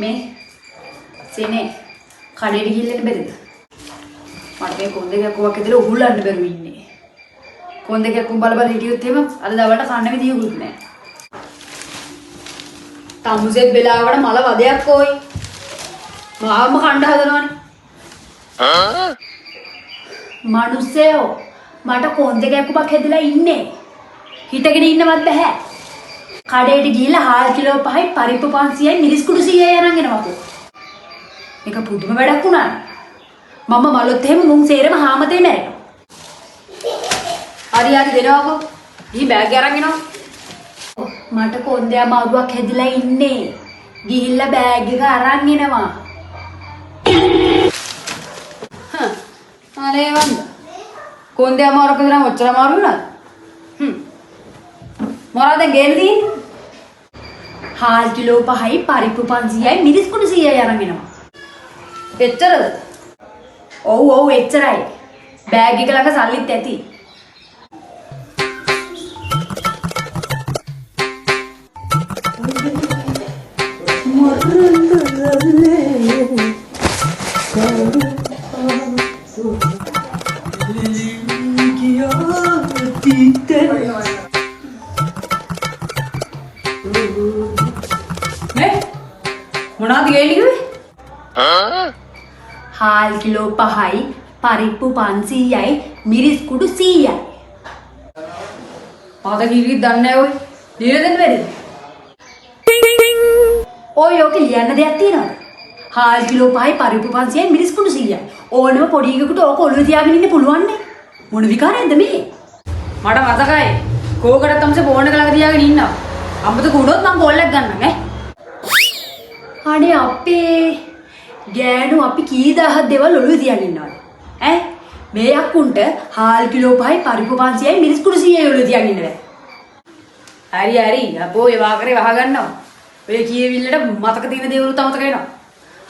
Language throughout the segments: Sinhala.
මේ සෙනේ කඩේට ගිහිල්ලා බැරිද? මට මේ කොන්දේකක් කොවක් ඇදලා උහුලන්න බැරුව ඉන්නේ. කොන්දේකක් බල බල හිටියොත් එහෙම අද දවල්ට කන්න විදියකුත් නැහැ. තමුසෙත් වෙලාවකට මල වදයක් ඕයි. මාවම කණ්ඩ හදනවනේ. මනුස්සයෝ මට කොන්දේකක් කොවක් ඇදලා ඉන්නේ. හිටගෙන ඉන්නවත් බෑ. කඩේට ගිහිල්ලා හාල් කිලෝ 5යි පරිප්පු 500යි මිරිස් කුඩු 100යි අරන් එනවකෝ. මේක පුදුම වැඩක් වුණා. මම මලොත් එහෙම මුන් සේරම හාමතේ මැරෙනවා. හරි හරි දෙනවකෝ. ඊ බෑග් එක අරන් එනවා. මට කොන්දේ අමාරුවක් හැදිලා ඉන්නේ. ගිහිල්ලා බෑග් එක අරන් එනවා. අනේ වන්ද. කොන්දේ අමාරුවක් හැදලා ඔච්චර අමාරු වුණාද? මොනවද ගේන්නේ? හාල් කිලෝ 5යි පරිප්පු 500යි මිරිස් කුඩු 100යි අරන් එනවා. එච්චරද? ඔව් එච්චරයි. බෑග් එක ළඟ සල්ලිත් ඇති. මොනවද ගේන්නේ කිව්වේ? හාල් කිලෝ 5යි පරිප්පු 500යි මිරිස් කුඩු 100යි. පාද කිරිත් දන්නේ නැහැ ඔය. ලියලා දෙන්න බැරිද? ඔය ඔක ලියන්න දෙයක් තියෙනවද? හාල් කිලෝ 5යි පරිප්පු 500යි මිරිස් කුඩු 100යි. ඕනම පොඩි එකෙකුට ඕක ඔළුවේ තියාගෙන ඉන්න පුළුවන් නේ. මොන විකාරයක්ද මේ? මට මතකයි. කෝකටත් තමසේ ෆෝන් එක ළඟ තියාගෙන ඉන්නවා. අම්මට කුඩොත් මම කෝල් එකක් ගන්නම් ඈ. අනේ අපේ ගෑනු අපි කී දහස් දේවල් ඔළුවේ තියාගෙන ඉන්නවද? ඈ මේ යක්කුන්ට හාල් කිලෝ 5යි පරිප්පු 500යි මිරිස් කුඩු 100යි ඔළුවේ තියාගෙන ඉන්න බෑ. හරි අපෝ ඒ වාකරේ වහ ගන්නවා. ඔය කියවිල්ලට මතක තියෙන දේවලුත් අමතක වෙනවා.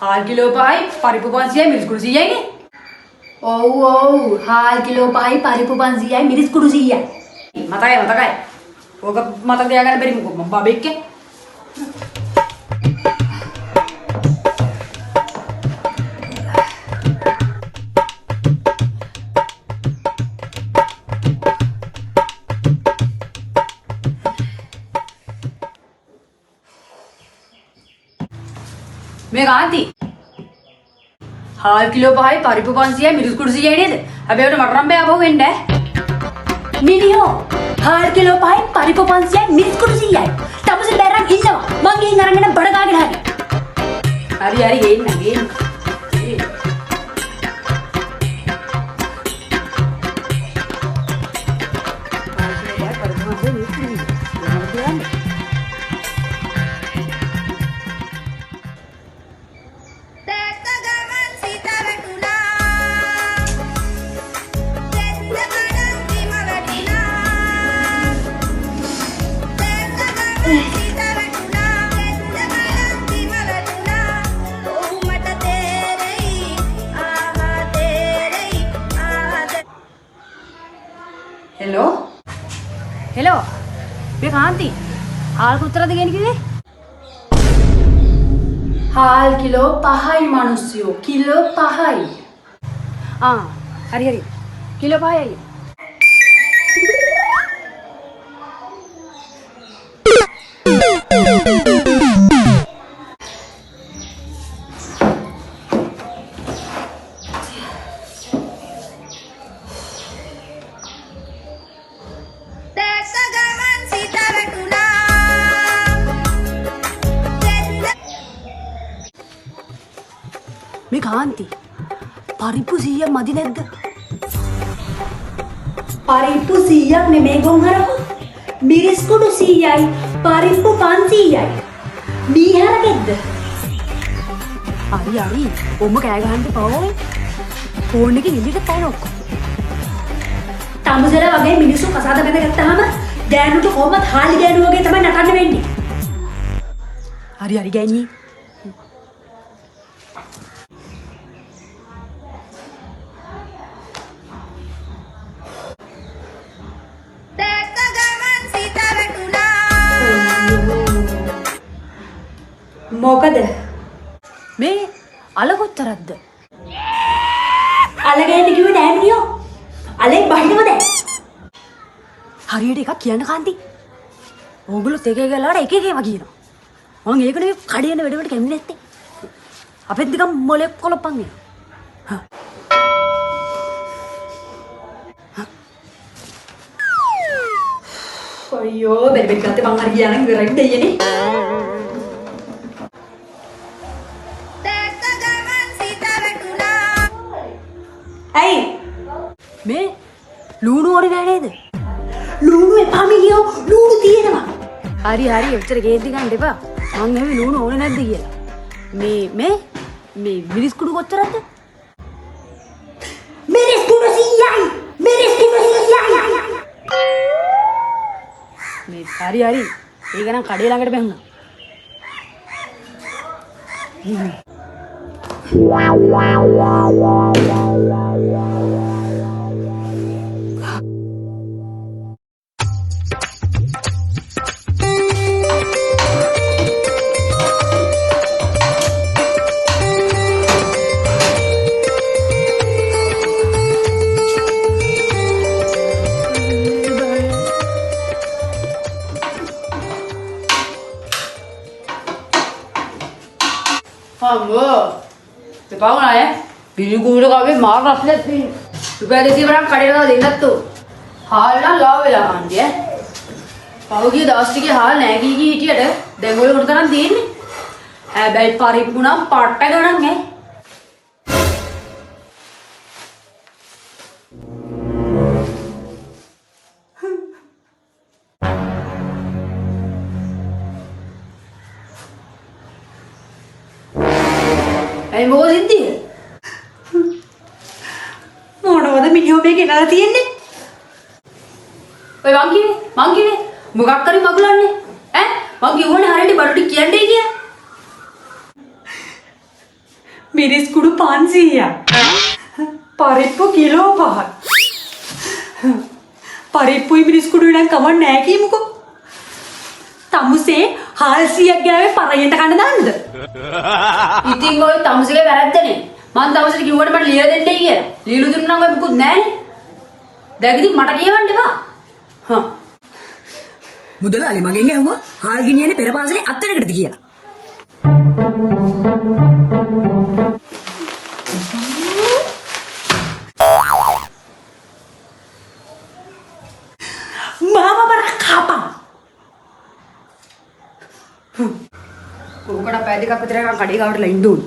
හාල් කිලෝ 5යි පරිප්පු 500යි මිරිස් කුඩු 100යි නේ. ඔව් හාල් කිලෝ 5යි පරිප්පු 500යි මිරිස් කුඩු 100යි. මතකයි. ඕක මතක තියාගන්න බැරි මොකක් මම බබෙක්ගේ. මේ කාන්ති හාල් කිලෝ 5යි පරිප්පු 500යි මිරිස් කුඩු 100යි නේද? හැබැයි උඩ මට නම් බෑ අපෝ වෙන්න ඈ. මිනිහෝ හාල් කිලෝ 5යි පරිප්පු 500යි මිරිස් කුඩු 100යි. තමසේ බැරන් ඉන්නවා. මං ගිහින් අරගෙන බඩ ගාගෙන හරි ගේන්න. හෙලෝ මේ කාන්ති හාල් කොච්චරද ගේන්නේ කිව්වේ? හාල් කිලෝ 5යි මිනිස්සුયો කිලෝ 5යි. හරි කිලෝ 5යි. මේ කාන්ති පරිප්පු 100ක් මදි නැද්ද? පරිප්පු 100ක් නෙමෙයි ගොන්හරකෝ. මිරිස් කුඩු 100යි පරිප්පු 500යි. මීහරකෙක්ද? හරි ඔම්ම කෑ ගහන්න එපා ඔය. ෆෝන් එකේ එළියට පයින් ඔක්කොම. තමුසෙලා වගේ මිනිස්සු කසාද බැඳගත්තාම ගෑනුට කොහොමද හාලි ගෑනු වගේ තමයි නටන්න වෙන්නේ. හරි ගෑණි. මොකද මේ අල කොච්චරක්ද? අල ගෑනි කිව්වේ නෑ මිනිහෝ. අලේ බහිනව දැන්. හරියට එකක් කියන්න කාන්ති. ඕගොල්ලෝ එක එක ගලවට එක එකම කියනවා. මං ඒකනේ කඩේන වැඩවට කැමති නැත්තේ. අපෙත් නිකන් මොලේ කොලපන් නේ. අයියෝ බෙල්බෙත් ගත්තේ මං හරි ගියා නම් ඉවරයි දෙයියනේ. ඇයි මේ ලුණු ඕනේ නෑ නේද? ලුණු එපා මිනියෝ ලුණු තියෙනවා. හරි හරි එච්චර කේන්ති ගන්න එපා. මං ඇහුවේ ලුණු ඕනේ නැද්ද කියලා. මේ මිරිස් කුඩු කොච්චරද? මිරිස් කුඩු 100යි. මිරිස් කුඩු 100යි. මේ හරි හරි. ඒක නම් කඩේ ළඟට බැංගා. Amor, te pago una vez. Vini kuda kabe maar rasle thi. Rupiah 200 කඩේට දෙන්නත් උ. හාල් නම් ලාව වෙලා කන්නේ. පහුගිය දවස් ටිකේ හාල් නැහැ කී හිටියට දැන් ඔය උඩ තරම් තියෙන්නේ. හැබැයි පරිප්පු නම් පට්ට ගණන් ඈ. ඇයි මොකද සිද්ධිය? මොනවද මිනිහෝ මේ ගෙනලා තියෙන්නේ? ඔය මං කිව්වේ මොකක් කරි මගුලන්නේ? ඈ මං කිව්වනේ හරියට බඩු ටික කියන්නේ කියලා. මිරිස් කුඩු 500ක්. පරිප්පු කිලෝ 5ක්. පරිප්පුයි මිරිස් කුඩු නම් කවන්නේ නැහැ කීමුකෝ. තමුසේ 400ක් ගාවේ පරයෙන්ට කන්න දාන්නද? ඉතින් ඔය තමුසේගේ වැරද්දනේ. මං තමුසේට කිව්වට මට ලියලා දෙන්නයි කියලා. ලියලු දුන්නා නම් ඔය මුකුත් නැහනේ. දැන් ඉතින් මට කියවන්න එපා. හා. මුදලාලි මගෙන් ඇහුවා හාල් ගිනියන්නේ පෙර පාසලේ අත්තරකටද කියලා. මාමා බර කාපා. කොහොකට පැය දෙකක් විතර කඩේ ගාවට ලයින් දුන්න.